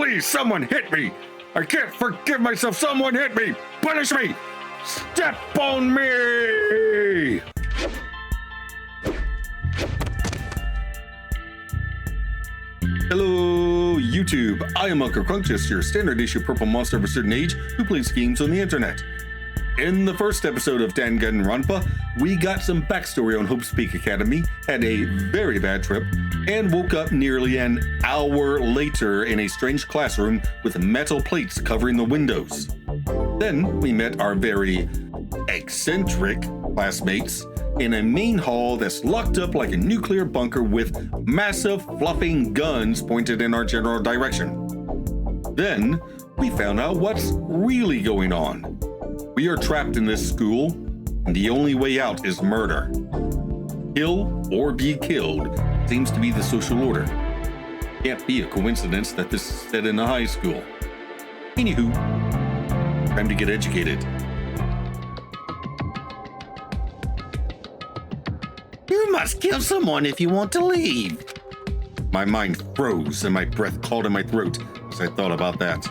Please, someone hit me! I can't forgive myself! Someone hit me! Punish me! Step on me! Hello, YouTube. I am Unca Crunk, just your standard issue purple monster of a certain age who plays games on the internet. In the first episode of Danganronpa, we got some backstory on Hope's Peak Academy, had a very bad trip, and woke up nearly an hour later in a strange classroom with metal plates covering the windows. Then we met our very eccentric classmates in a main hall that's locked up like a nuclear bunker with massive fluffing guns pointed in our general direction. Then we found out what's really going on. We are trapped in this school, and the only way out is murder. Kill or be killed seems to be the social order. Can't be a coincidence that this is set in a high school. Anywho, time to get educated. You must kill someone if you want to leave. My mind froze and my breath caught in my throat as I thought about that.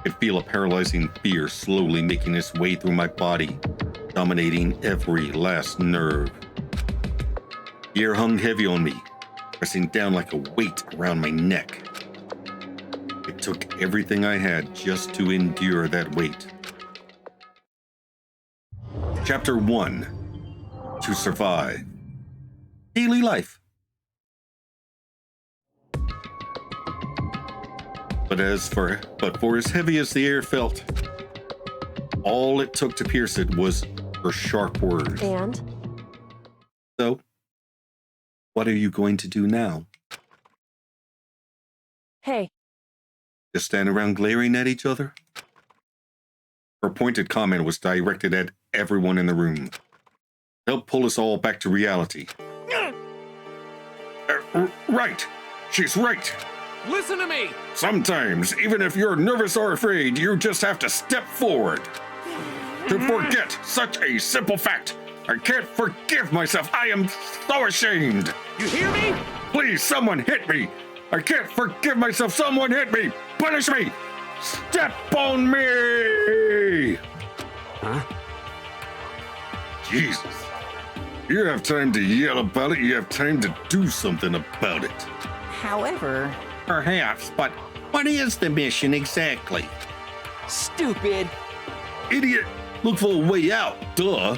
I could feel a paralyzing fear slowly making its way through my body, dominating every last nerve. The air hung heavy on me, pressing down like a weight around my neck. It took everything I had just to endure that weight. Chapter 1. To survive. Daily life. But for as heavy as the air felt, all it took to pierce it was her sharp words. And? So, what are you going to do now? Hey. Just stand around glaring at each other? Her pointed comment was directed at everyone in the room. Help pull us all back to reality. Right. She's right. Listen to me! Sometimes, even if you're nervous or afraid, you just have to step forward. To forget such a simple fact. I can't forgive myself. I am so ashamed. You hear me? Please, someone hit me. I can't forgive myself. Someone hit me. Punish me. Step on me. Huh? Jesus. You have time to yell about it. You have time to do something about it. However, Perhaps, but what is the mission exactly? Stupid! idiot, look for a way out. Duh.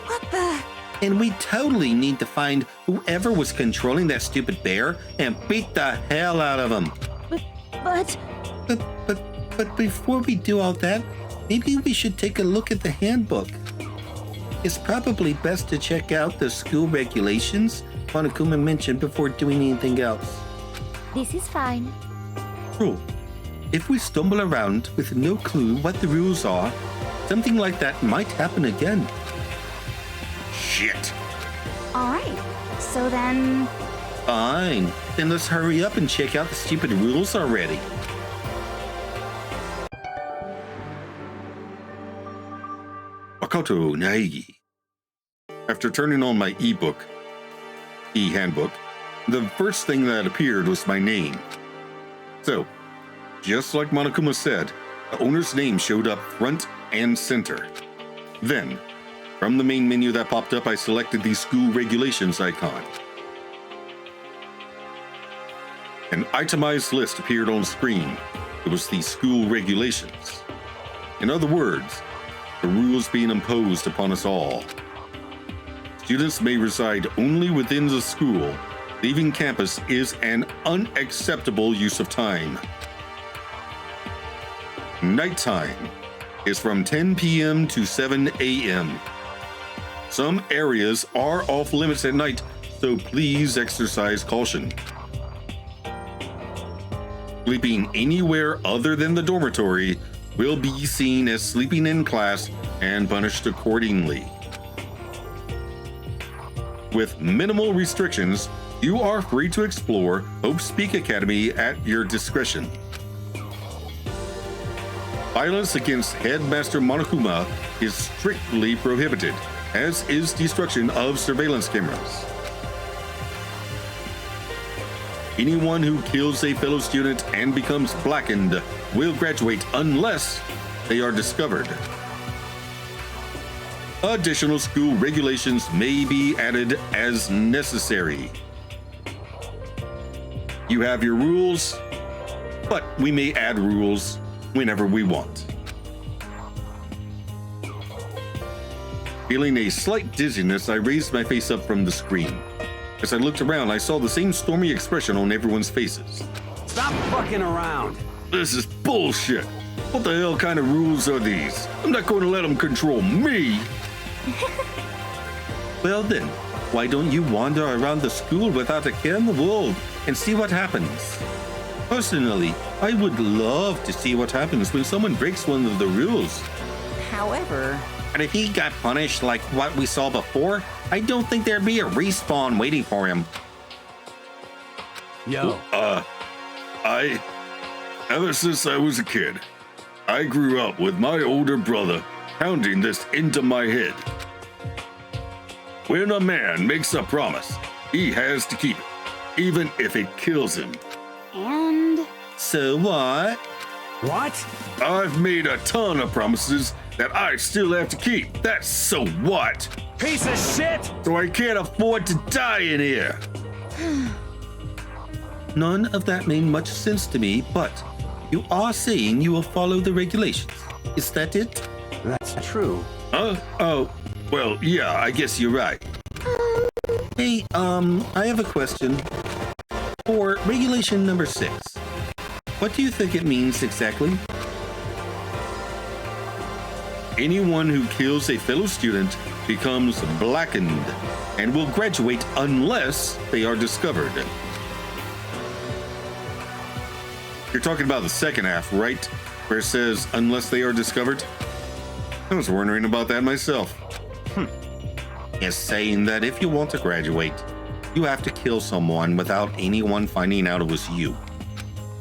What the? And we totally need to find whoever was controlling that stupid bear and beat the hell out of him. But before we do all that, maybe we should take a look at the handbook. It's probably best to check out the school regulations Monokuma mentioned before doing anything else. This is fine. True. If we stumble around with no clue what the rules are, something like that might happen again. Shit. All right. So then, Fine. Then let's hurry up and check out the stupid rules already. Makoto Naegi. After turning on my e-handbook, the first thing that appeared was my name. So, just like Monokuma said, the owner's name showed up front and center. Then, from the main menu that popped up, I selected the school regulations icon. An itemized list appeared on screen. It was the school regulations. In other words, the rules being imposed upon us all. Students may reside only within the school. Leaving campus is an unacceptable use of time. Nighttime is from 10 p.m. to 7 a.m. Some areas are off limits at night, so please exercise caution. Sleeping anywhere other than the dormitory will be seen as sleeping in class and punished accordingly. With minimal restrictions, you are free to explore Hope's Peak Academy at your discretion. Violence against Headmaster Monokuma is strictly prohibited, as is destruction of surveillance cameras. Anyone who kills a fellow student and becomes blackened will graduate unless they are discovered. Additional school regulations may be added as necessary. You have your rules, but we may add rules whenever we want. Feeling a slight dizziness, I raised my face up from the screen. As I looked around, I saw the same stormy expression on everyone's faces. Stop fucking around. This is bullshit. What the hell kind of rules are these? I'm not going to let them control me. Well then, why don't you wander around the school without a care in the world and see what happens? Personally, I would love to see what happens when someone breaks one of the rules. However, And if he got punished like what we saw before, I don't think there'd be a respawn waiting for him. Yo. Ever since I was a kid, I grew up with my older brother pounding this into my head. When a man makes a promise, he has to keep it, even if it kills him. And So what? What? I've made a ton of promises that I still have to keep. That's so what? Piece of shit! So I can't afford to die in here. None of that made much sense to me, but you are saying you will follow the regulations. Is that it? That's true. Huh? Oh, well, yeah, I guess you're right. Hey, I have a question. For regulation number 6, what do you think it means exactly? Anyone who kills a fellow student becomes blackened and will graduate unless they are discovered. You're talking about the second half, right? Where it says, unless they are discovered? I was wondering about that myself. It's saying that if you want to graduate, you have to kill someone without anyone finding out it was you.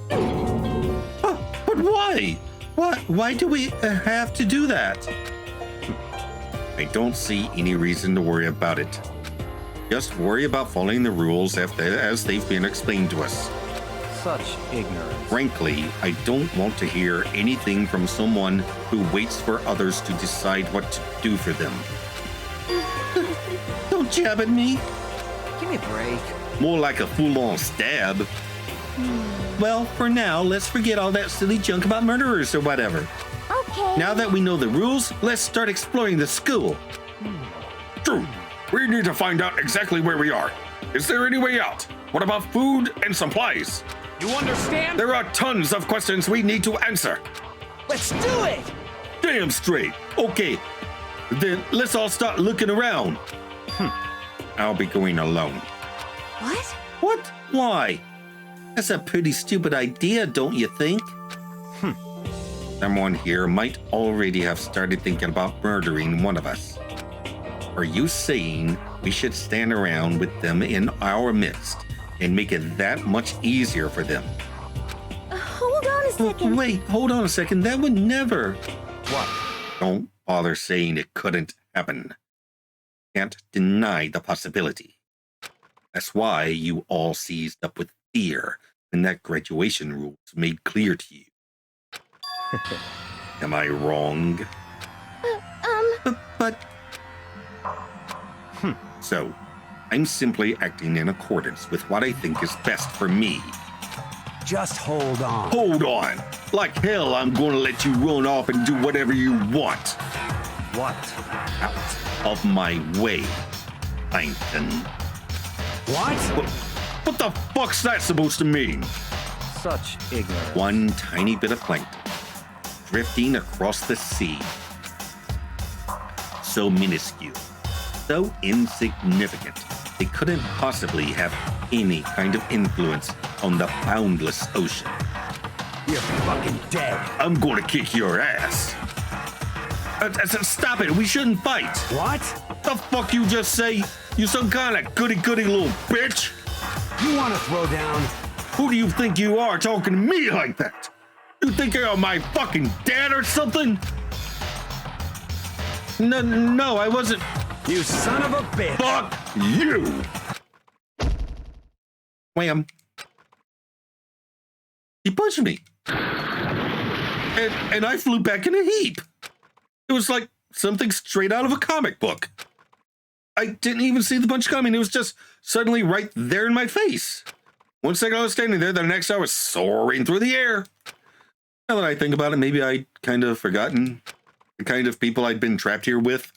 But why? Why do we have to do that? I don't see any reason to worry about it. Just worry about following the rules as they've been explained to us. Such ignorance. Frankly, I don't want to hear anything from someone who waits for others to decide what to do for them. Don't jab at me. give me a break. More like a full-on stab. Well, for now, let's forget all that silly junk about murderers or whatever. okay. Now that we know the rules, let's start exploring the school. True. We need to find out exactly where we are. Is there any way out? What about food and supplies? You understand? There are tons of questions we need to answer. Let's do it! Damn straight. Okay, then let's all start looking around. I'll be going alone. What? What? Why? That's a pretty stupid idea, don't you think? Someone here might already have started thinking about murdering one of us. Are you saying we should stand around with them in our midst and make it that much easier for them? Hold on a second. Wait, hold on a second. That would never. What? Don't bother saying it couldn't happen. Can't deny the possibility. That's why you all seized up with fear when that graduation rule was made clear to you. Am I wrong? But So, I'm simply acting in accordance with what I think is best for me. Just hold on. Hold on. Like hell, I'm going to let you run off and do whatever you want. What? Out of my way, Plankton. What? What the fuck's that supposed to mean? Such ignorance. One tiny bit of plankton drifting across the sea. So minuscule, so insignificant, they couldn't possibly have any kind of influence on the boundless ocean. You're fucking dead. I'm going to kick your ass. Stop it, we shouldn't fight. What? The fuck you just say? You some kind of goody-goody little bitch? You want to throw down? Who do you think you are talking to me like that? You think you're my fucking dad or something? No, I wasn't. You son of a bitch. Fuck you! Wham. He punched me. And I flew back in a heap. It was like something straight out of a comic book. I didn't even see the punch coming. It was just suddenly right there in my face. One second I was standing there, the next I was soaring through the air. Now that I think about it, maybe I'd kind of forgotten the kind of people I'd been trapped here with.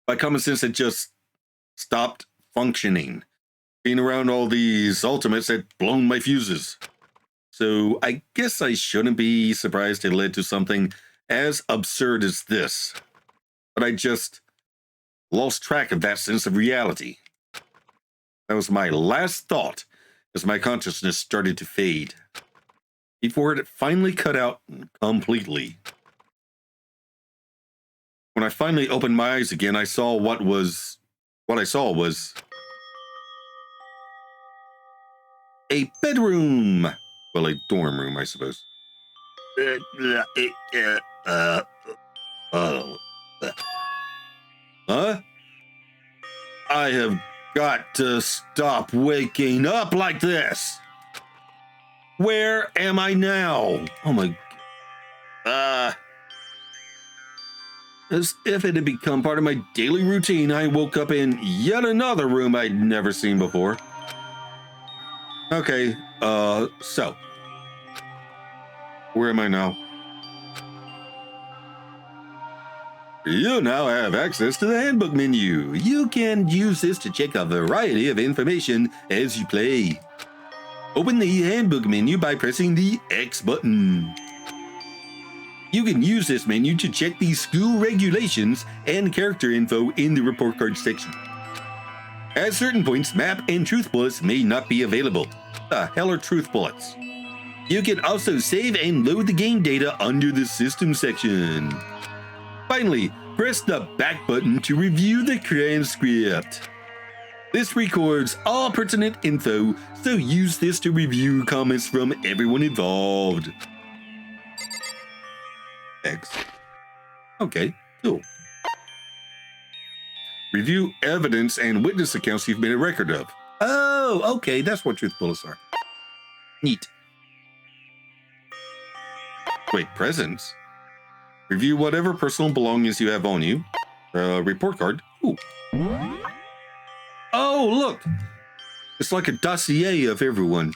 My common sense had just stopped functioning. Being around all these ultimates had blown my fuses. So I guess I shouldn't be surprised it led to something as absurd as this. But I just lost track of that sense of reality. That was my last thought as my consciousness started to fade, before it finally cut out completely. When I finally opened my eyes again, I saw what I saw was a bedroom. Well, a dorm room, I suppose. Huh? I have got to stop waking up like this. Where am I now? Oh my... As if it had become part of my daily routine, I woke up in yet another room I'd never seen before. Okay, so... where am I now? You now have access to the handbook menu. You can use this to check a variety of information as you play. Open the handbook menu by pressing the X button. You can use this menu to check the school regulations and character info in the report card section. At certain points, map and truth bullets may not be available. The hell are truth bullets? You can also save and load the game data under the system section. Finally, press the back button to review the transcript. This records all pertinent info, so use this to review comments from everyone involved. X. Okay, cool. Review evidence and witness accounts you've made a record of. Oh, okay, that's what truth bullets are. Neat. Wait, presents? Review whatever personal belongings you have on you. Report card. Ooh. Oh, look! It's like a dossier of everyone.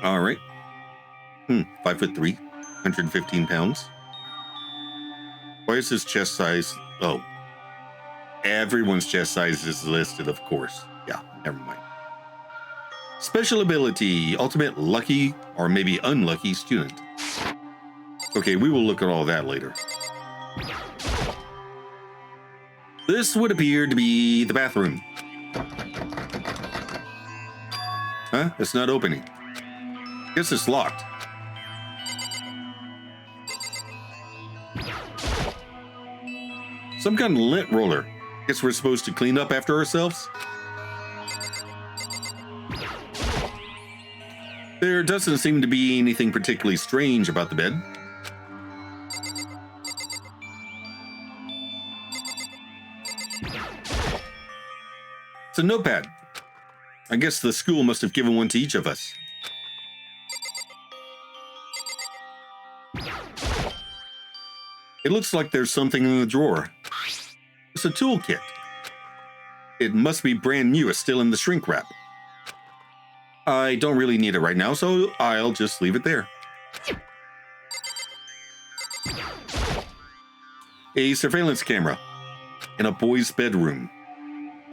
All right. 5'3", 115 pounds. Why is his chest size? Oh. Everyone's chest size is listed, of course. Yeah, never mind. Special ability, ultimate lucky or maybe unlucky student. Okay, we will look at all that later. This would appear to be the bathroom. Huh? It's not opening. Guess it's locked. Some kind of lint roller. Guess we're supposed to clean up after ourselves? There doesn't seem to be anything particularly strange about the bed. It's a notepad. I guess the school must have given one to each of us. It looks like there's something in the drawer. It's a toolkit. It must be brand new. It's still in the shrink wrap. I don't really need it right now, so I'll just leave it there. A surveillance camera in a boy's bedroom.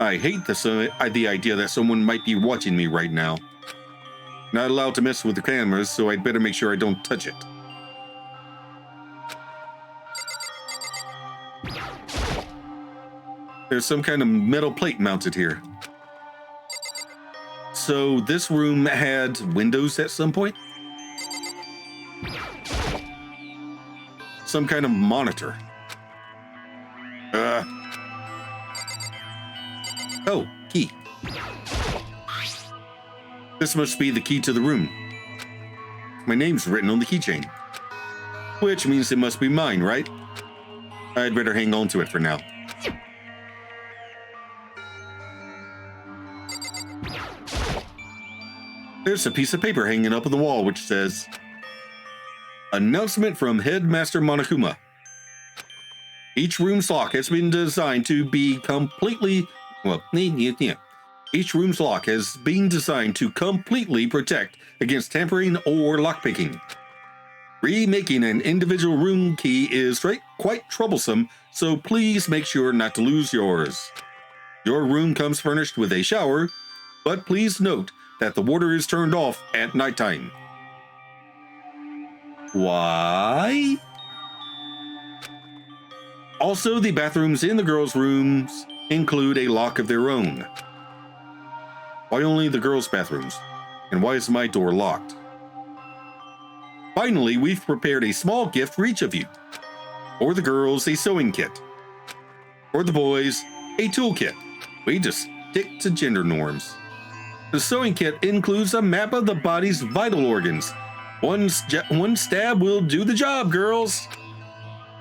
I hate the idea that someone might be watching me right now. Not allowed to mess with the cameras, so I'd better make sure I don't touch it. There's some kind of metal plate mounted here. So this room had windows at some point? Some kind of monitor. Oh, key. This must be the key to the room. My name's written on the keychain. Which means it must be mine, right? I'd better hang on to it for now. There's a piece of paper hanging up on the wall which says, "Announcement from Headmaster Monokuma. Each room's lock has been designed to be completely, each room's lock has been designed to completely protect against tampering or lockpicking. Remaking an individual room key is quite troublesome, so please make sure not to lose yours. Your room comes furnished with a shower, but please note that the water is turned off at nighttime." Why? Also, the bathrooms in the girls' rooms include a lock of their own. Why only the girls' bathrooms? And why is my door locked? Finally, we've prepared a small gift for each of you. For the girls, a sewing kit. For the boys, a toolkit. We just stick to gender norms. The sewing kit includes a map of the body's vital organs. One stab will do the job, girls.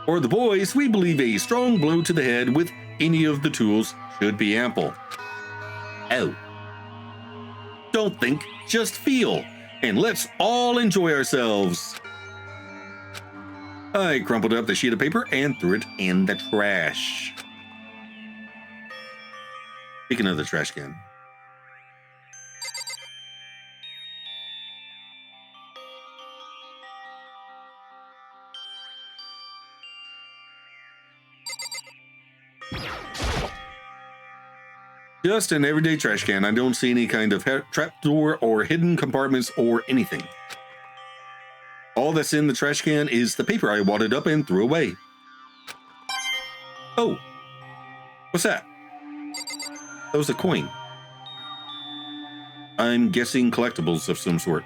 For the boys, we believe a strong blow to the head with any of the tools should be ample. Oh. Don't think, just feel, and let's all enjoy ourselves. I crumpled up the sheet of paper and threw it in the trash. Speaking of the trash can. Just an everyday trash can. I don't see any kind of trapdoor or hidden compartments or anything. All that's in the trash can is the paper I wadded up and threw away. Oh, what's that? That was a coin. I'm guessing collectibles of some sort.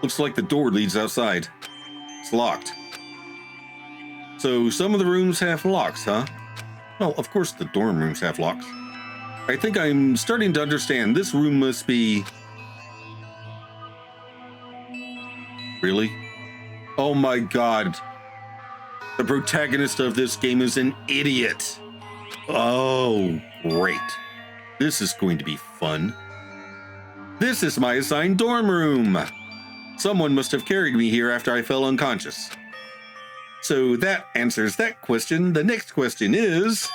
Looks like the door leads outside. It's locked. So some of the rooms have locks, huh? Well, of course the dorm rooms have locks. I think I'm starting to understand. This room must be... Really? Oh my god. The protagonist of this game is an idiot. Oh, great. This is going to be fun. This is my assigned dorm room. Someone must have carried me here after I fell unconscious. So that answers that question. The next question is,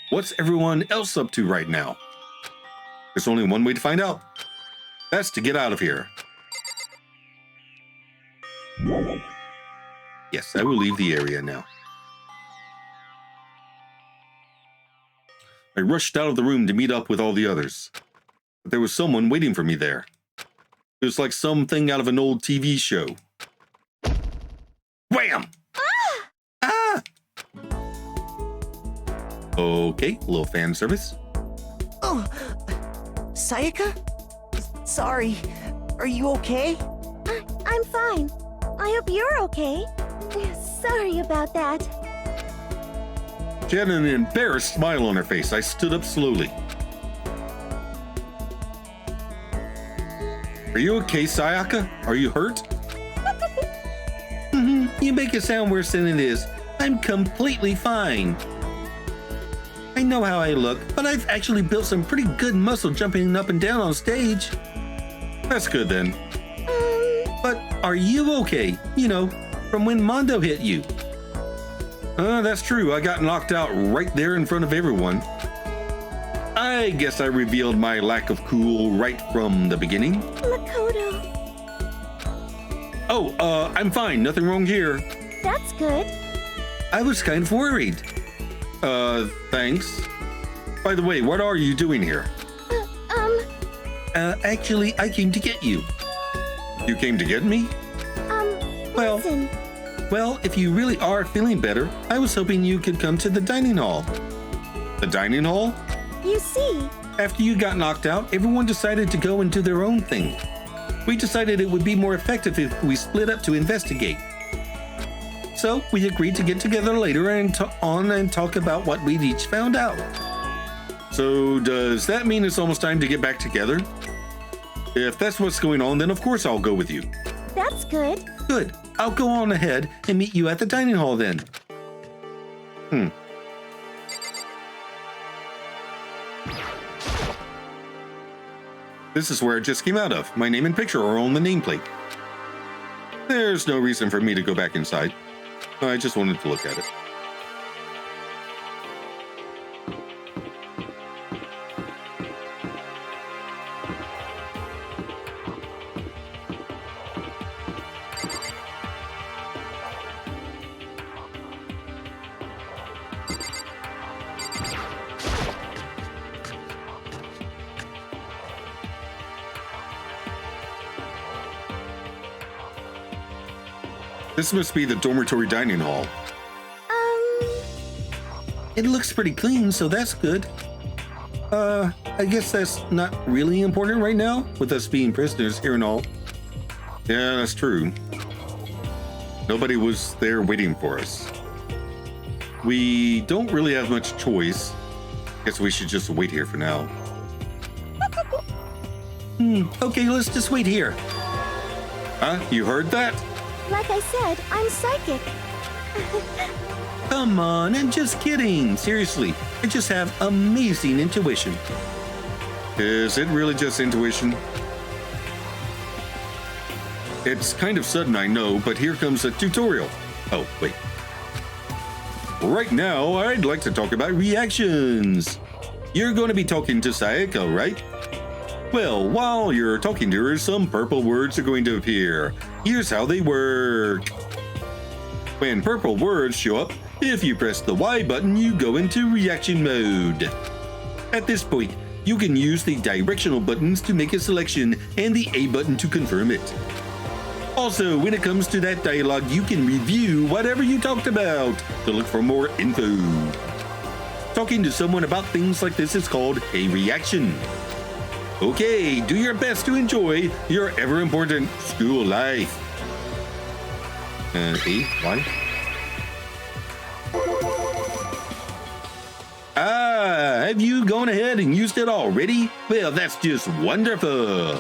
what's everyone else up to right now? There's only one way to find out. That's to get out of here. Yes, I will leave the area now. I rushed out of the room to meet up with all the others. But there was someone waiting for me there. It was like something out of an old TV show. Wham! Ah! Okay, a little fan service. Oh, Sayaka? Sorry. Are you okay? I'm fine. I hope you're okay. Sorry about that. She had an embarrassed smile on her face. I stood up slowly. Are you okay, Sayaka? Are you hurt? You make it sound worse than it is. I'm completely fine. I know how I look, but I've actually built some pretty good muscle jumping up and down on stage. That's good then. But are you okay? You know, from when Mondo hit you. That's true. I got knocked out right there in front of everyone. I guess I revealed my lack of cool right from the beginning. Makoto. Oh, I'm fine. Nothing wrong here. That's good. I was kind of worried. Thanks. By the way, what are you doing here? Actually, I came to get you. You came to get me? Well, Listen. Well, if you really are feeling better, I was hoping you could come to the dining hall. The dining hall? You see, After you got knocked out, everyone decided to go and do their own thing. We decided it would be more effective if we split up to investigate. So we agreed to get together later and talk about what we'd each found out. So does that mean it's almost time to get back together? If that's what's going on, then of course I'll go with you. That's good. Good. I'll go on ahead and meet you at the dining hall then. This is where it just came out of. My name and picture are on the nameplate. There's no reason for me to go back inside. I just wanted to look at it. This must be the dormitory dining hall. It looks pretty clean, so that's good. I guess that's not really important right now, with us being prisoners here and all. Yeah, that's true. Nobody was there waiting for us. We don't really have much choice. Guess we should just wait here for now. Okay, let's just wait here. Huh? You heard that? Like I said, I'm psychic. Come on, I'm just kidding. Seriously, I just have amazing intuition. Is it really just intuition? It's kind of sudden, I know, but here comes a tutorial. Oh, wait. Right now, I'd like to talk about reactions. You're going to be talking to Sayaka, right? Well, while you're talking to her, some purple words are going to appear. Here's how they work. When purple words show up, if you press the Y button, you go into reaction mode. At this point, you can use the directional buttons to make a selection and the A button to confirm it. Also, when it comes to that dialogue, you can review whatever you talked about to look for more info. Talking to someone about things like this is called a reaction. Okay, do your best to enjoy your ever-important school life. Y? Have you gone ahead and used it already? Well, that's just wonderful.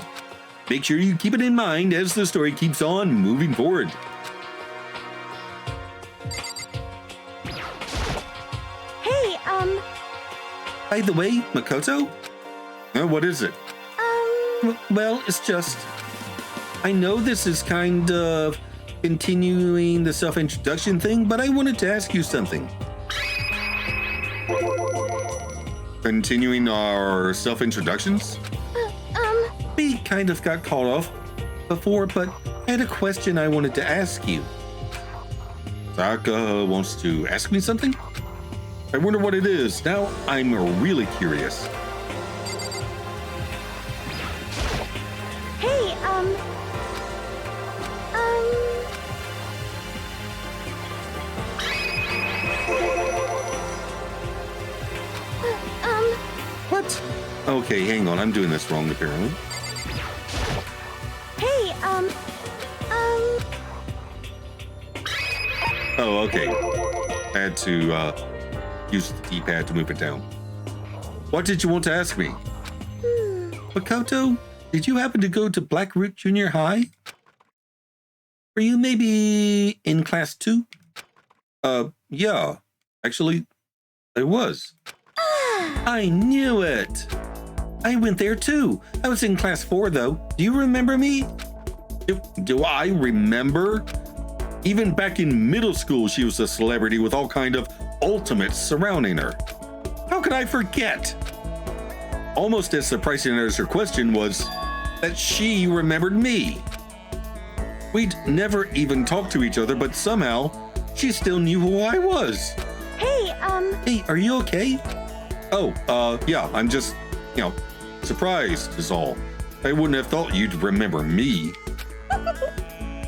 Make sure you keep it in mind as the story keeps on moving forward. Hey, By the way, Makoto? What is it? Well, it's just... I know this is kind of continuing the self-introduction thing, but I wanted to ask you something. Continuing our self-introductions? We kind of got caught off before, but I had a question I wanted to ask you. Sayaka wants to ask me something? I wonder what it is. Now I'm really curious. hey, What? Okay, hang on. I'm doing this wrong, apparently. hey, Oh, okay. I had to use the D-pad to move it down. What did you want to ask me? Makoto, did you happen to go to Blackroot Junior High? Were you maybe in class 2? Yeah. Actually, I was. I knew it. I went there too. I was in class 4 though. Do you remember me? Do I remember? Even back in middle school, she was a celebrity with all kind of ultimates surrounding her. How could I forget? Almost as surprising as her question was that she remembered me. We'd never even talked to each other, but somehow she still knew who I was. hey, Hey, are you okay? Oh, yeah, I'm just, surprised is all. I wouldn't have thought you'd remember me.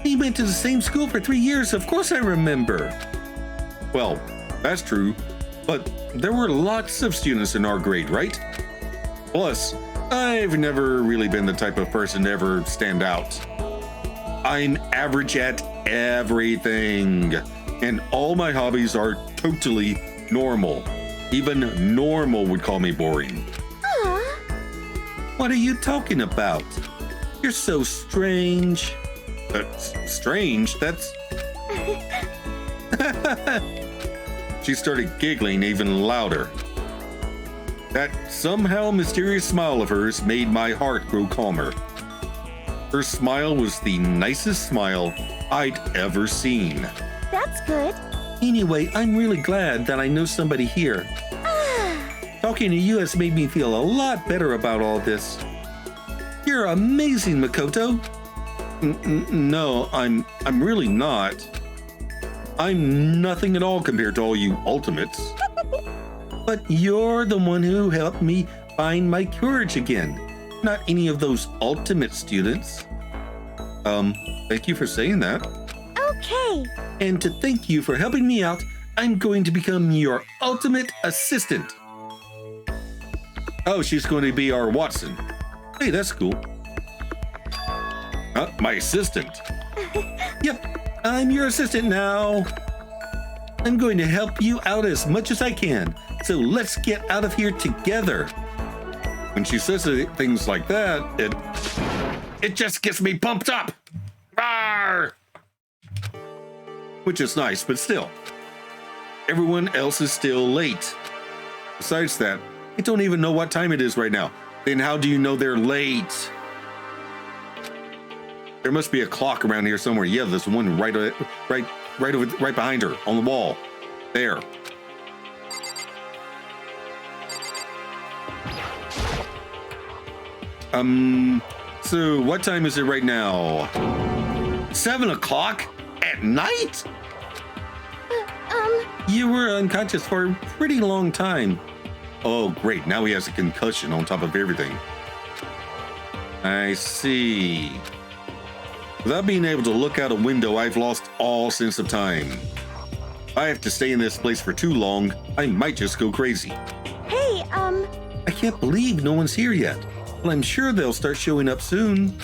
We went to the same school for 3 years. Of course I remember. Well, that's true, but there were lots of students in our grade, right? Plus, I've never really been the type of person to ever stand out. I'm average at everything, and all my hobbies are totally normal. Even normal would call me boring. What are you talking about? You're so strange. That's strange. That's... She started giggling even louder. That somehow mysterious smile of hers made my heart grow calmer. Her smile was the nicest smile I'd ever seen. That's good. Anyway, I'm really glad that I know somebody here. Talking to you has made me feel a lot better about all this. You're amazing, Makoto. No, I'm really not. I'm nothing at all compared to all you ultimates. But you're the one who helped me find my courage again, not any of those ultimate students. Thank you for saying that. Okay. And to thank you for helping me out, I'm going to become your ultimate assistant. Oh, she's going to be our Watson. Hey, that's cool. My assistant. Yep, I'm your assistant now. I'm going to help you out as much as I can. So let's get out of here together. When she says things like that, it just gets me pumped up. Arr! Which is nice, but still. Everyone else is still late. Besides that, I don't even know what time it is right now. Then how do you know they're late? There must be a clock around here somewhere. Yeah, there's one right behind her on the wall. There. So what time is it right now? 7 o'clock at night? You were unconscious for a pretty long time. Oh, great. Now he has a concussion on top of everything. I see. Without being able to look out a window, I've lost all sense of time. If I have to stay in this place for too long, I might just go crazy. Hey, I can't believe no one's here yet. Well, I'm sure they'll start showing up soon.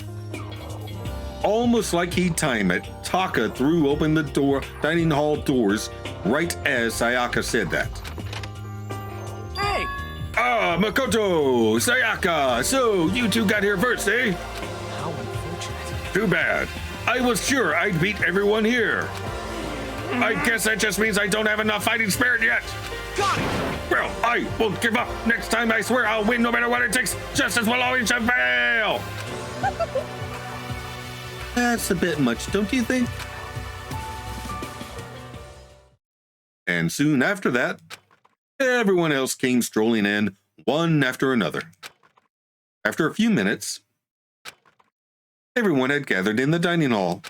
Almost like he'd time it, Taka threw open the dining hall doors right as Sayaka said that. Hey! Ah, Makoto, Sayaka, so you two got here first, eh? How unfortunate. Too bad. I was sure I'd beat everyone here. I guess that just means I don't have enough fighting spirit yet. Got it! Well, I won't give up. Next time I swear I'll win no matter what it takes. Justice will always prevail. That's a bit much, don't you think? And soon after that, everyone else came strolling in, one after another. After a few minutes, everyone had gathered in the dining hall.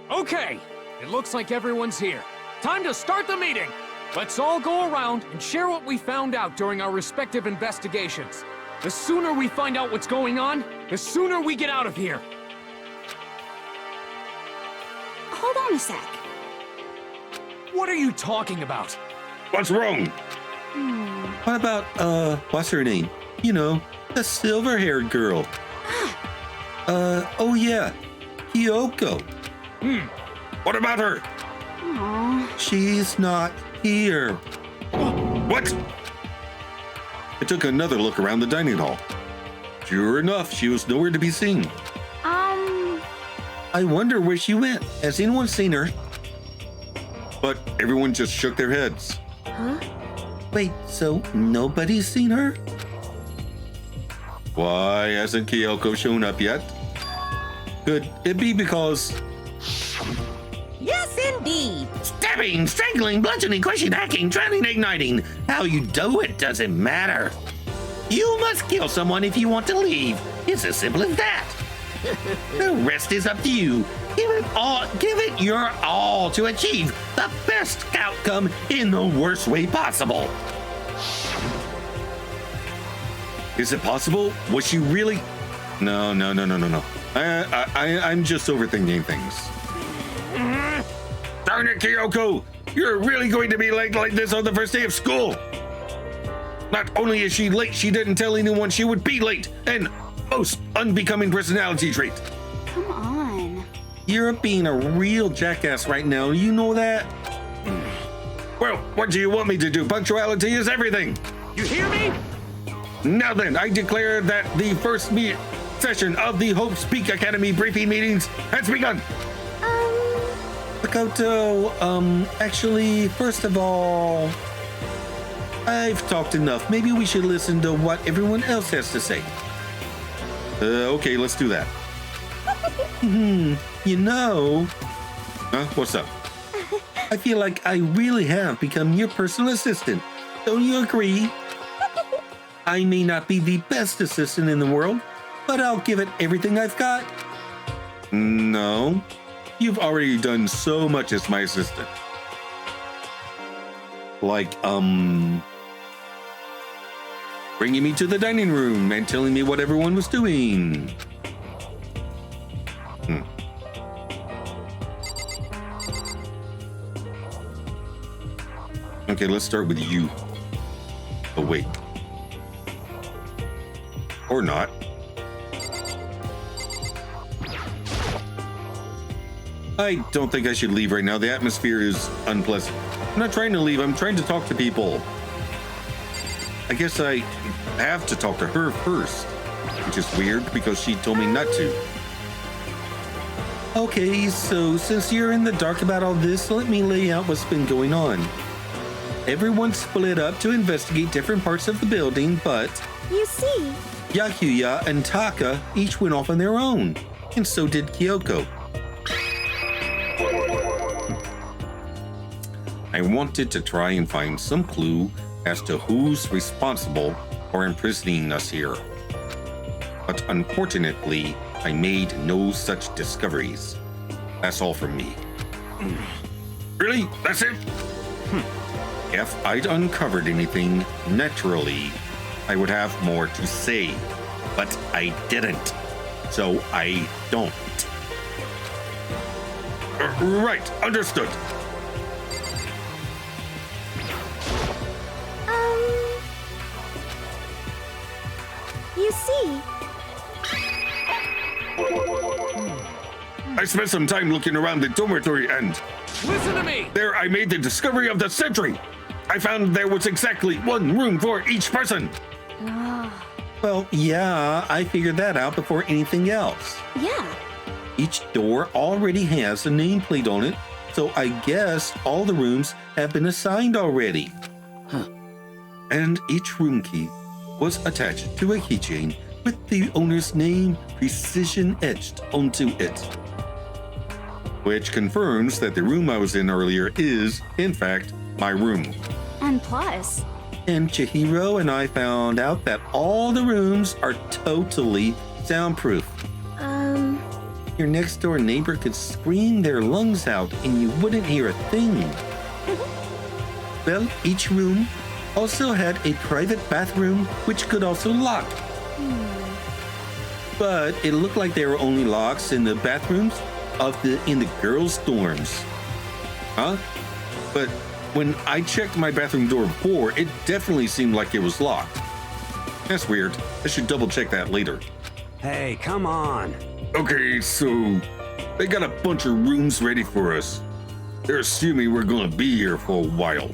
Okay, it looks like everyone's here. Time to start the meeting. Let's all go around and share what we found out during our respective investigations. The sooner we find out what's going on, the sooner we get out of here. Hold on a sec. What are you talking about? What's wrong? What about, what's her name? You know, the silver-haired girl. Oh yeah, Kyoko. What about her? Aw. She's not here. What? I took another look around the dining hall. Sure enough, she was nowhere to be seen. I wonder where she went. Has anyone seen her? But everyone just shook their heads. huh? Wait, so nobody's seen her? Why hasn't Kyoko shown up yet? Could it be because... Yes, indeed. Stabbing, strangling, bludgeoning, crushing, hacking, drowning, igniting. How you do it doesn't matter. You must kill someone if you want to leave. It's as simple as that. The rest is up to you. Give it your all to achieve the best outcome in the worst way possible. Is it possible? Was she really... No. I'm just overthinking things. Darn it, Kyoko! You're really going to be late like this on the first day of school! Not only is she late, she didn't tell anyone she would be late, and most unbecoming personality trait. Come on. You're being a real jackass right now. You know that? Well, what do you want me to do? Punctuality is everything! You hear me? Now then, I declare that the first session of the Hope Speak Academy briefing meetings has begun. Makoto, actually, first of all, I've talked enough. Maybe we should listen to what everyone else has to say. Okay, let's do that. You know, Huh? What's up? I feel like I really have become your personal assistant. Don't you agree? I may not be the best assistant in the world, but I'll give it everything I've got. No. You've already done so much as my assistant. Like, bringing me to the dining room and telling me what everyone was doing. Okay, let's start with you. Oh, wait. Or not. I don't think I should leave right now. The atmosphere is unpleasant. I'm not trying to leave. I'm trying to talk to people. I guess I have to talk to her first, which is weird because she told me not to. Okay, so since you're in the dark about all this, let me lay out what's been going on. Everyone split up to investigate different parts of the building, but You see, Yakuya and Taka each went off on their own, and so did Kyoko. I wanted to try and find some clue as to who's responsible for imprisoning us here. But unfortunately, I made no such discoveries. That's all from me. Really? That's it? If I'd uncovered anything, naturally, I would have more to say. But I didn't. So I don't. Right, understood. You see, I spent some time looking around the dormitory and Listen to me! there I made the discovery of the sentry. I found there was exactly one room for each person. Well, yeah, I figured that out before anything else. yeah. Each door already has a nameplate on it, so I guess all the rooms have been assigned already. And each room key was attached to a keychain with the owner's name precision etched onto it. Which confirms that the room I was in earlier is, in fact, my room. And plus, And Chihiro and I found out that all the rooms are totally soundproof. Your next door neighbor could scream their lungs out and you wouldn't hear a thing. Well, each room also had a private bathroom which could also lock. But it looked like there were only locks in the bathrooms in the girls' dorms. Huh? But when I checked my bathroom door before, it definitely seemed like it was locked. That's weird. I should double check that later. Hey, come on. Okay, so they got a bunch of rooms ready for us. They're assuming we're gonna be here for a while.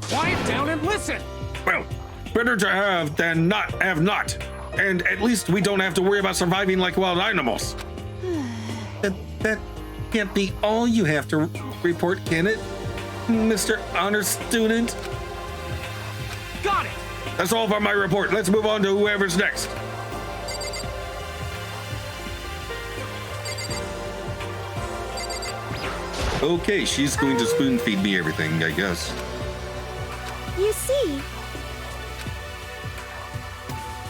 Quiet down and listen! Well, better to have than not have not. And at least we don't have to worry about surviving like wild animals. That can't be all you have to report, can it, Mr. Honor Student? Got it! That's all for my report. Let's move on to whoever's next. Okay, she's going to spoon feed me everything, I guess. You see,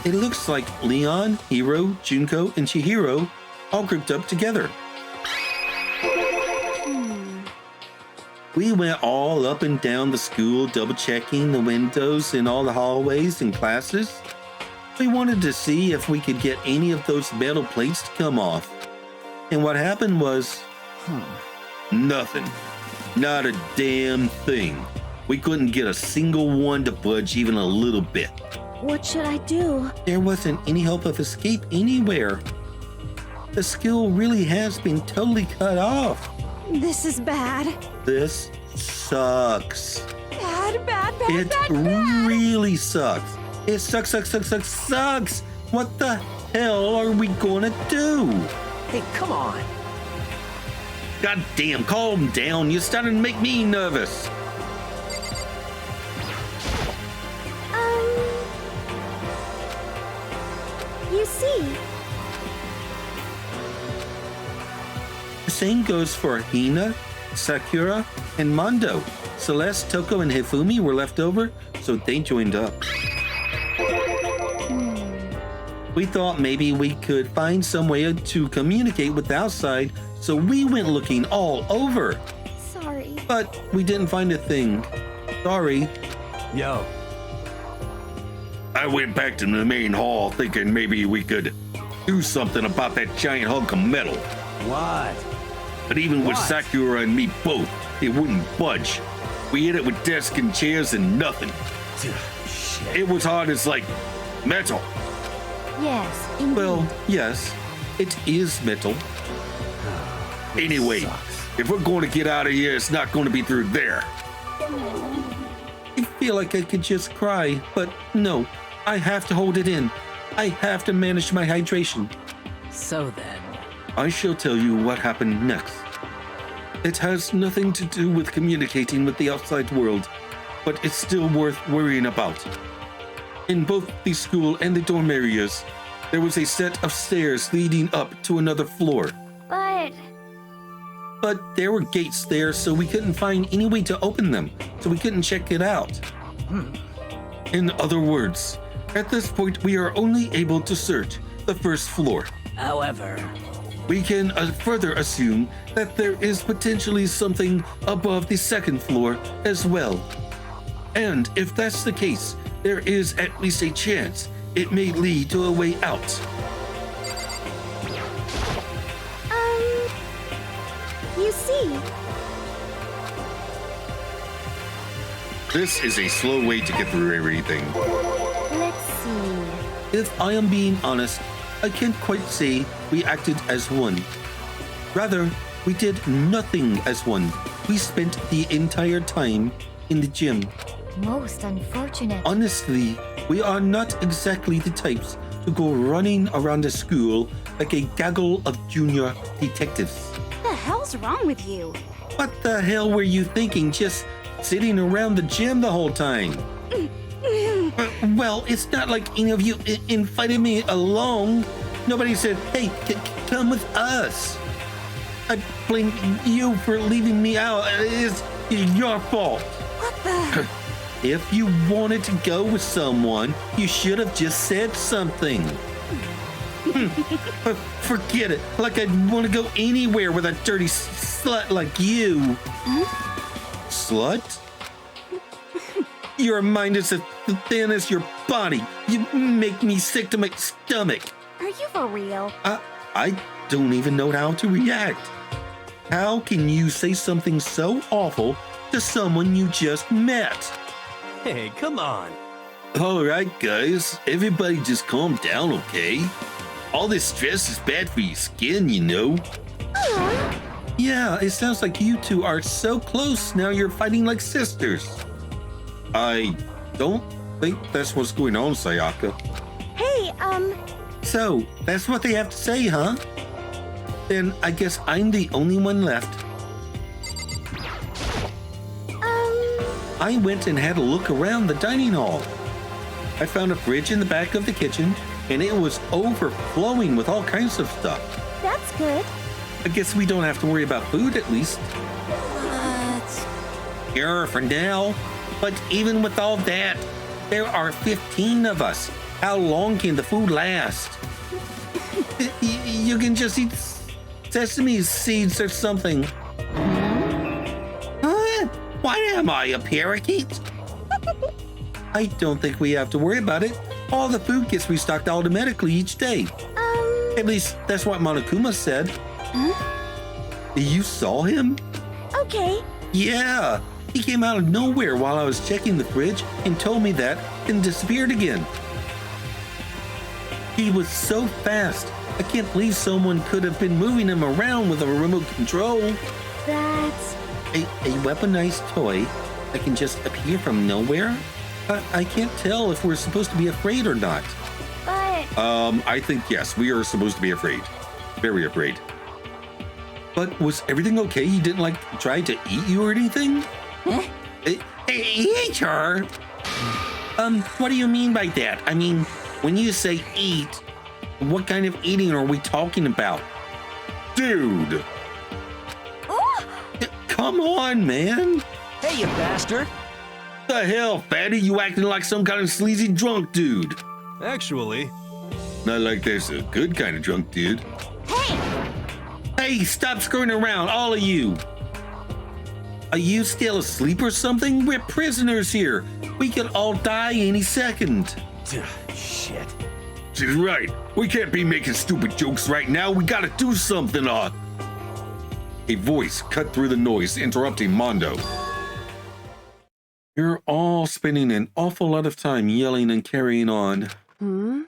It looks like Leon, Hiro, Junko, and Chihiro all grouped up together. We went all up and down the school, double checking the windows in all the hallways and classes. We wanted to see if we could get any of those metal plates to come off. And what happened was, Nothing. Not a damn thing. We couldn't get a single one to budge even a little bit. what should I do? there wasn't any hope of escape anywhere. The school really has been totally cut off. This is bad. This sucks. Bad, bad, bad, It bad, bad. really sucks. It sucks. What the hell are we gonna do? Hey, come on. God damn, calm down. You're starting to make me nervous. You see, The same goes for Hina, Sakura, and Mondo. Celeste, Toko, and Hifumi were left over, so they joined up. We thought maybe we could find some way to communicate with the outside, so we went looking all over. sorry. But we didn't find a thing. Sorry. Yo, I went back to the main hall thinking maybe we could do something about that giant hunk of metal. what? But even with What? Sakura and me both, it wouldn't budge. We hit it with desks and chairs and nothing. Shit. It was hard as like metal. Yes, indeed. Well, yes, it is metal. Anyway, Sucks. if we're going to get out of here, it's not going to be through there. I feel like I could just cry, but no, I have to hold it in. I have to manage my hydration. So then. I shall tell you what happened next. It has nothing to do with communicating with the outside world, but it's still worth worrying about. In both the school and the dorm areas, there was a set of stairs leading up to another floor. But there were gates there, so we couldn't find any way to open them, so we couldn't check it out. In other words, at this point, we are only able to search the first floor. However, We can further assume that there is potentially something above the second floor as well. And if that's the case, there is at least a chance it may lead to a way out. You see, This is a slow way to get through everything. let's see. If I am being honest, I can't quite say we acted as one. Rather, we did nothing as one. We spent the entire time in the gym. Most unfortunate. Honestly, we are not exactly the types to go running around the school like a gaggle of junior detectives. What the hell's wrong with you? What the hell were you thinking just sitting around the gym the whole time? Well, it's not like any of you invited me along. Nobody said, hey, come with us. I blame you for leaving me out. It's your fault. What the? If you wanted to go with someone, you should have just said something. Forget it. Like I'd want to go anywhere with a dirty slut like you. Slut? Your mind is as thin as your body. You make me sick to my stomach. Are you for real? I don't even know how to react. How can you say something so awful to someone you just met? Hey, come on. All right, guys, everybody just calm down, okay? All this stress is bad for your skin, you know. Yeah, it sounds like you two are so close now you're fighting like sisters. I don't think that's what's going on, Sayaka. Hey, So, that's what they have to say, huh? Then I guess I'm the only one left. I went and had a look around the dining hall. I found a fridge in the back of the kitchen, and it was overflowing with all kinds of stuff. that's good. I guess we don't have to worry about food at least. Sure, for now. But even with all that, there are 15 of us. How long can the food last? You can just eat sesame seeds or something. Huh? Why am I a parakeet? I don't think we have to worry about it. All the food gets restocked automatically each day. At least that's what Monokuma said. You saw him? Okay. Yeah. He came out of nowhere while I was checking the fridge and told me that, then disappeared again. He was so fast. I can't believe someone could have been moving him around with a remote control. That's... A weaponized toy that can just appear from nowhere? I can't tell if we're supposed to be afraid or not. But... I think yes, we are supposed to be afraid. Very afraid. But was everything okay? He didn't like try to eat you or anything? He ate her. What do you mean by that? I mean, when you say eat, what kind of eating are we talking about? Dude! Come on, man. Hey, you bastard! The hell, fatty? You acting like some kind of sleazy drunk dude. Actually, Not like there's a good kind of drunk dude. Hey, stop screwing around, all of you. Are you still asleep or something? We're prisoners here. We could all die any second. shit. She's right. We can't be making stupid jokes right now. We gotta do something. A voice cut through the noise, interrupting Mondo. You're all spending an awful lot of time yelling and carrying on. Do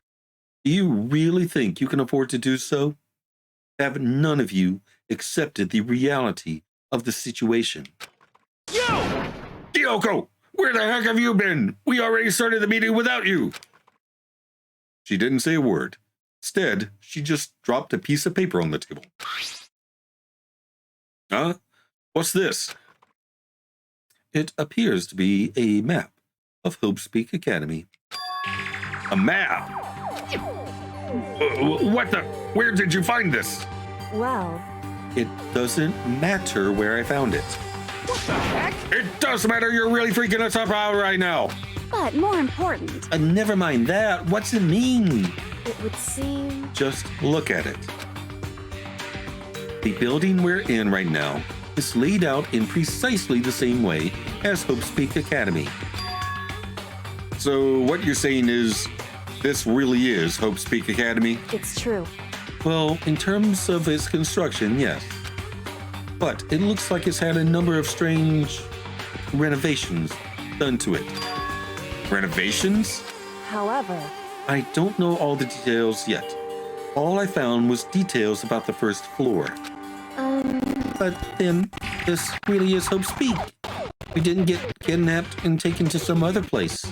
you really think you can afford to do so? Have none of you accepted the reality of the situation? Yo! Kyoko, where the heck have you been? We already started the meeting without you. She didn't say a word. Instead, she just dropped a piece of paper on the table. Huh? What's this? It appears to be a map of Hope Speak Academy. A map? What the? Where did you find this? Well, It doesn't matter where I found it. What the heck? It does matter. You're really freaking us out right now. But more important, Never mind that. What's it mean? it would seem. Just look at it. The building we're in right now is laid out in precisely the same way as Hope Speak Academy. So what you're saying is, this really is Hope Speak Academy? It's true. Well, in terms of its construction, yes. But it looks like it's had a number of strange renovations done to it. Renovations? However, I don't know all the details yet. All I found was details about the first floor. But then, this really is Hope Speak. We didn't get kidnapped and taken to some other place.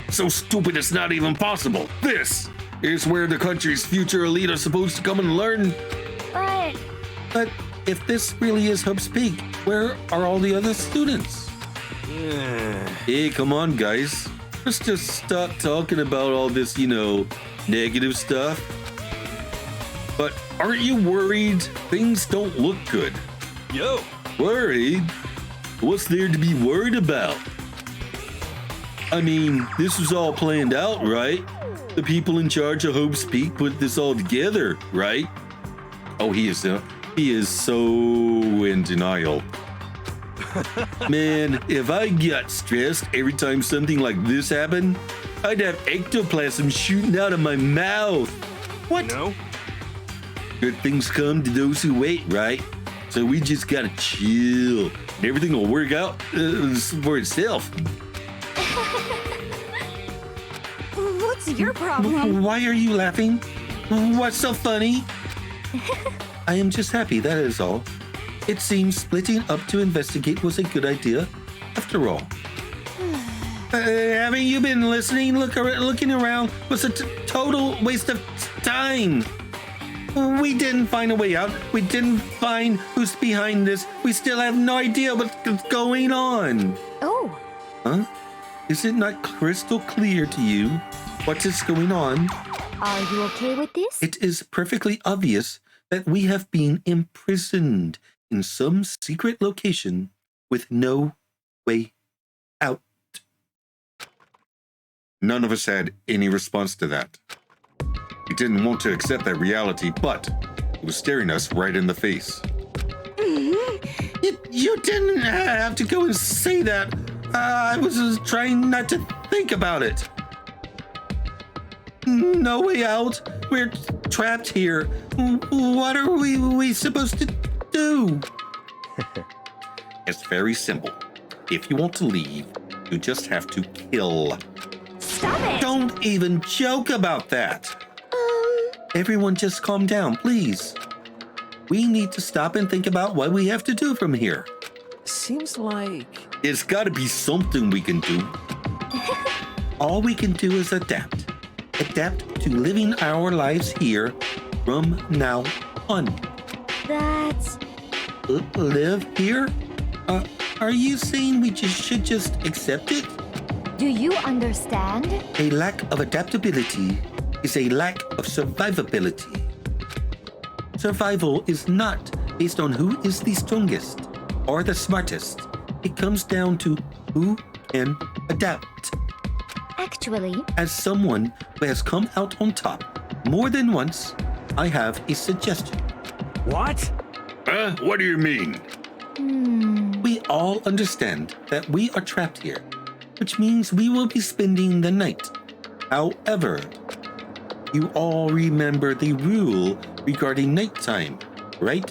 So stupid it's not even possible. This is where the country's future elite are supposed to come and learn. But if this really is Hope Speak, where are all the other students? Hey, come on, guys. Let's just stop talking about all this, negative stuff. But aren't you worried? Things don't look good. Yo! Worried? What's there to be worried about? I mean, this was all planned out, right? The people in charge of Hope Speak put this all together, right? Oh, he is so in denial. Man, if I got stressed every time something like this happened, I'd have ectoplasm shooting out of my mouth. What? No? Good things come to those who wait, right? So we just gotta chill, and everything will work out for itself. what's your problem? Why are you laughing? What's so funny? I am just happy, that is all. It seems splitting up to investigate was a good idea, after all. Haven't you been listening? Looking around was a total waste of time. We didn't find a way out. We didn't find who's behind this. We still have no idea what's going on. Oh, Huh? Is it not crystal clear to you what is going on? are you okay with this? It is perfectly obvious that we have been imprisoned in some secret location with no way out. None of us had any response to that. We didn't want to accept that reality, but it was staring us right in the face. You didn't have to go and say that. I was just trying not to think about it. No way out. We're trapped here. What are we supposed to do? It's very simple. If you want to leave, you just have to kill. Stop it! Don't even joke about that. Everyone just calm down, please. We need to stop and think about what we have to do from here. Seems like... It's gotta be something we can do. All we can do is adapt. adapt to living our lives here from now on. That's... Live here? Are you saying we should just accept it? Do you understand? A lack of adaptability is a lack of survivability. Survival is not based on who is the strongest or the smartest. It comes down to who can adapt. Actually, As someone who has come out on top more than once, I have a suggestion. What? What do you mean? We all understand that we are trapped here, which means we will be spending the night. However, you all remember the rule regarding nighttime, right?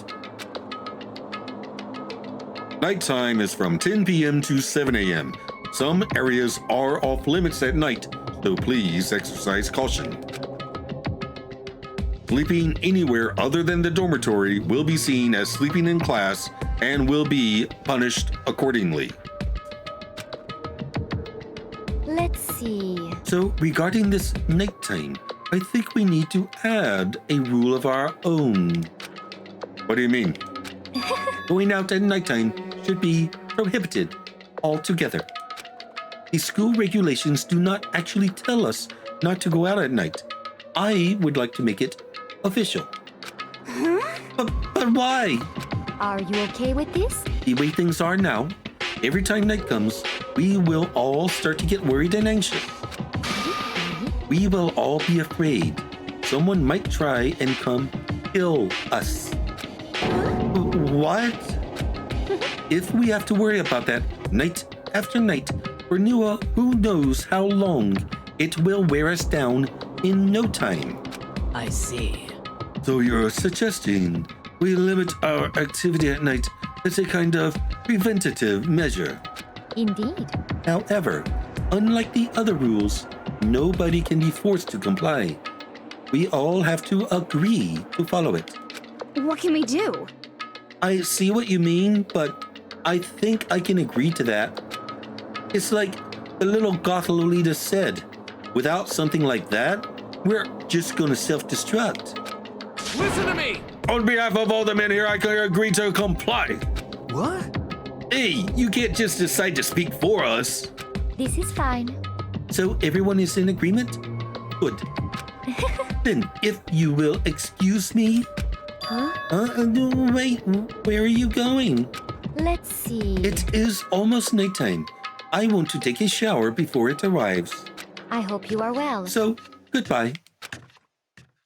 Nighttime is from 10 p.m. to 7 a.m. Some areas are off limits at night, so please exercise caution. Sleeping anywhere other than the dormitory will be seen as sleeping in class and will be punished accordingly. let's see. So regarding this nighttime, I think we need to add a rule of our own. What do you mean? Going out at nighttime should be prohibited altogether. The school regulations do not actually tell us not to go out at night. I would like to make it official. But why? Are you okay with this? The way things are now, every time night comes, we will all start to get worried and anxious. We will all be afraid. Someone might try and come kill us. What? If we have to worry about that night after night, for Nua, who knows how long, it will wear us down in no time. I see. So you're suggesting we limit our activity at night as a kind of preventative measure. Indeed. However, unlike the other rules, nobody can be forced to comply. We all have to agree to follow it. What can we do? I see what you mean, but I think I can agree to that. It's like the little goth Lolita said, without something like that, we're just gonna self-destruct. Listen to me! On behalf of all the men here, I can agree to comply. What? Hey, you can't just decide to speak for us. This is fine. So everyone is in agreement? Good. Then, if you will excuse me. Wait, where are you going? Let's see. It is almost nighttime. I want to take a shower before it arrives. I hope you are well. So, goodbye.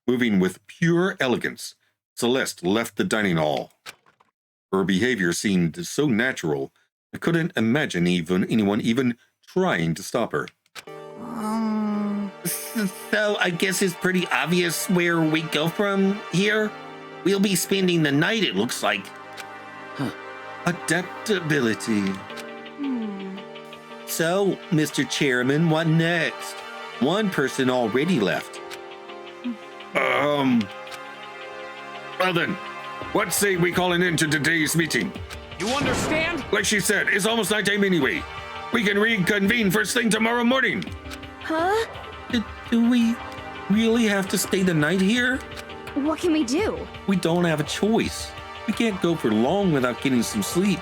Moving with pure elegance, Celeste left the dining hall. Her behavior seemed so natural, I couldn't imagine anyone even trying to stop her. So, I guess it's pretty obvious where we go from here. We'll be spending the night, it looks like. Adaptability. So, Mr. Chairman, what next? One person already left. Well then, what say we call an end to today's meeting? You understand? Like she said, it's almost nighttime anyway. We can reconvene first thing tomorrow morning. Huh? Do we really have to stay the night here? What can we do? We don't have a choice. We can't go for long without getting some sleep.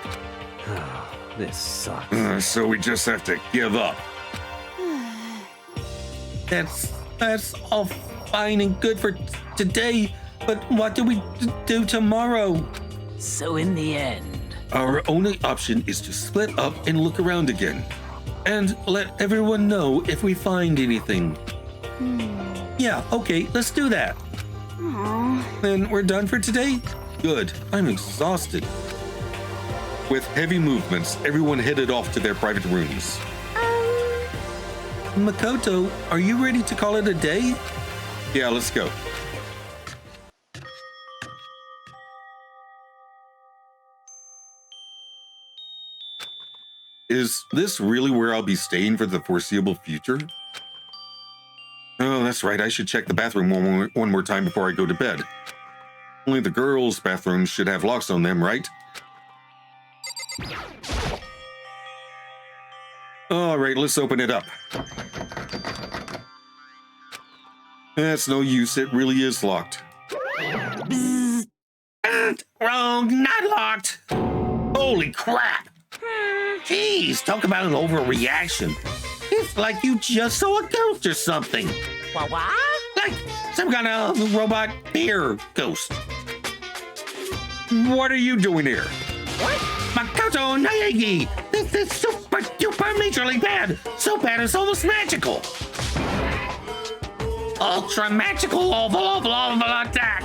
This sucks. So we just have to give up. That's all fine and good for today, but what do we do tomorrow? So in the end, Our only option is to split up and look around again, and let everyone know if we find anything. Yeah, okay, let's do that. Then we're done for today? Good, I'm exhausted. With heavy movements, everyone headed off to their private rooms. Makoto, are you ready to call it a day? Yeah, let's go. Is this really where I'll be staying for the foreseeable future? Oh, that's right. I should check the bathroom one more time before I go to bed. Only the girls' bathrooms should have locks on them, right? All right, let's open it up. That's no use, it really is locked. Wrong, not locked. Holy crap. Jeez, talk about an overreaction. It's like you just saw a ghost or something. What? Like some kind of robot bear ghost. What are you doing here? Makoto Naegi! This is super duper majorly bad. So bad it's almost magical. Ultra magical oval attack.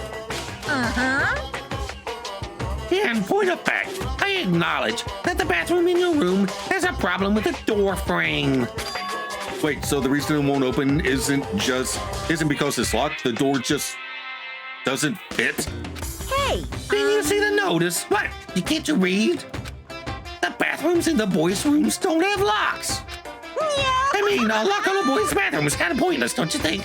And point of fact, I acknowledge that the bathroom in your room has a problem with the door frame. Wait, so the reason it won't open isn't because it's locked? The door just doesn't fit? Hey, Didn't you see the notice? What? You can't read? The bathrooms in the boys' rooms don't have locks. I mean, a lock on a boys' bathroom is kind of pointless, don't you think?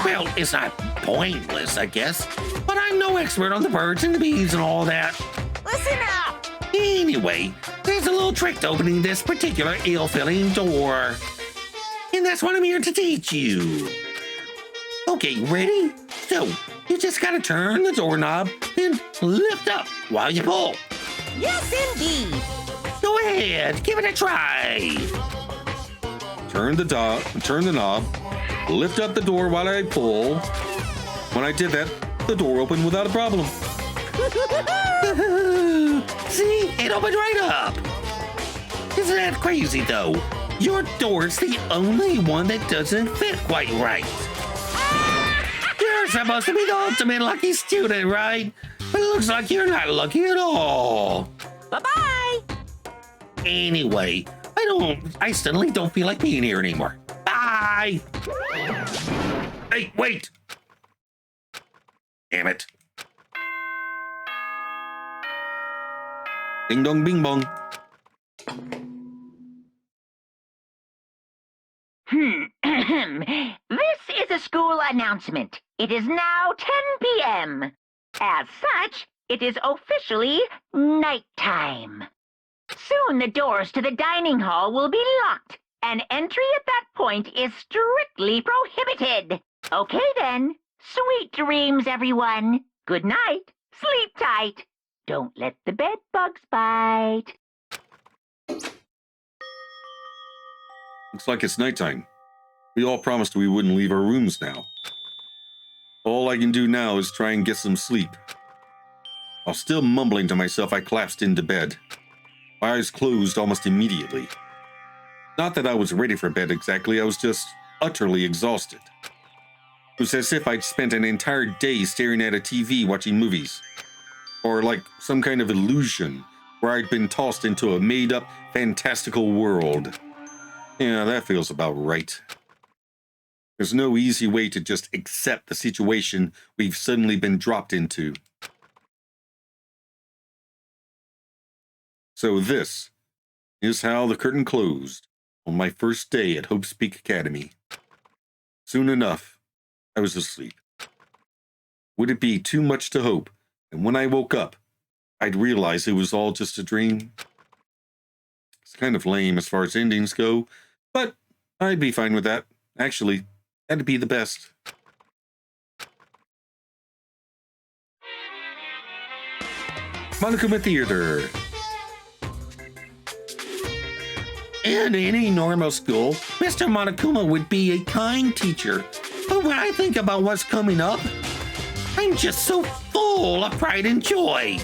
Well, it's not pointless, I guess. But I'm no expert on the birds and the bees and all that. listen up. Anyway, there's a little trick to opening this particular ill-filling door. And that's what I'm here to teach you. Okay, ready? So, you just gotta turn the doorknob and lift up while you pull. Yes, indeed. Go ahead, give it a try. Turn the knob, lift up the door while I pull. When I did that, the door opened without a problem. See, it opened right up. Isn't that crazy, though? Your door's the only one that doesn't fit quite right. You're supposed to be the ultimate lucky student, right? But it looks like you're not lucky at all. Bye-bye. Anyway, I suddenly don't feel like being here anymore. Bye! Hey, wait! Damn it. Ding dong bing bong. This is a school announcement. It is now 10 p.m. As such, it is officially nighttime. Soon the doors to the dining hall will be locked, and entry at that point is strictly prohibited. Okay then. Sweet dreams, everyone. Good night. Sleep tight. Don't let the bed bugs bite. Looks like it's nighttime. We all promised we wouldn't leave our rooms now. All I can do now is try and get some sleep. While still mumbling to myself, I collapsed into bed. My eyes closed almost immediately. Not that I was ready for bed exactly, I was just utterly exhausted. It was as if I'd spent an entire day staring at a TV watching movies. Or like some kind of illusion where I'd been tossed into a made-up, fantastical world. Yeah, that feels about right. There's no easy way to just accept the situation we've suddenly been dropped into. So this is how the curtain closed on my first day at Hope's Peak Academy. Soon enough, I was asleep. Would it be too much to hope, and when I woke up, I'd realize it was all just a dream? It's kind of lame as far as endings go, but I'd be fine with that. Actually, that'd be the best. Monokuma Theater. In any normal school, Mr. Monokuma would be a kind teacher. But when I think about what's coming up, I'm just so full of pride and joy.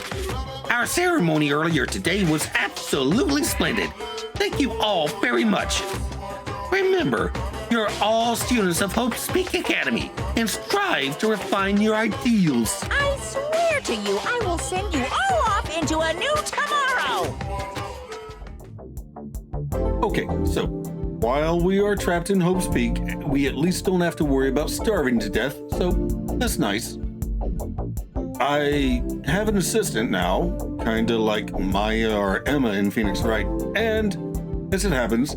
Our ceremony earlier today was absolutely splendid. Thank you all very much. Remember, you're all students of Hope's Peak Academy and strive to refine your ideals. I swear to you, I will send you all off into a new tomorrow. Okay, so while we are trapped in Hope's Peak, we at least don't have to worry about starving to death, so that's nice. I have an assistant now, kinda like Maya or Emma in Phoenix Wright, and as it happens,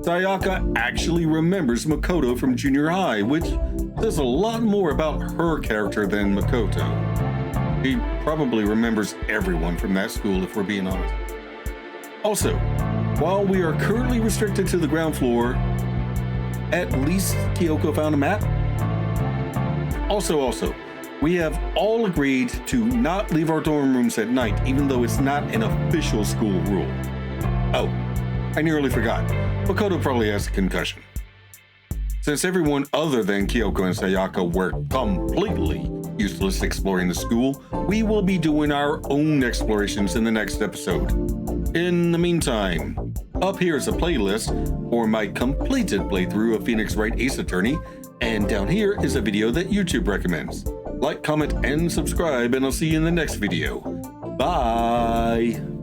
Sayaka actually remembers Makoto from junior high, which says a lot more about her character than Makoto. He probably remembers everyone from that school, if we're being honest. Also, while we are currently restricted to the ground floor, at least Kyoko found a map. Also, we have all agreed to not leave our dorm rooms at night, even though it's not an official school rule. Oh, I nearly forgot. Makoto probably has a concussion. Since everyone other than Kyoko and Sayaka were completely useless exploring the school, we will be doing our own explorations in the next episode. In the meantime, up here is a playlist for my completed playthrough of Phoenix Wright Ace Attorney, and down here is a video that YouTube recommends. Like, comment, and subscribe, and I'll see you in the next video. Bye!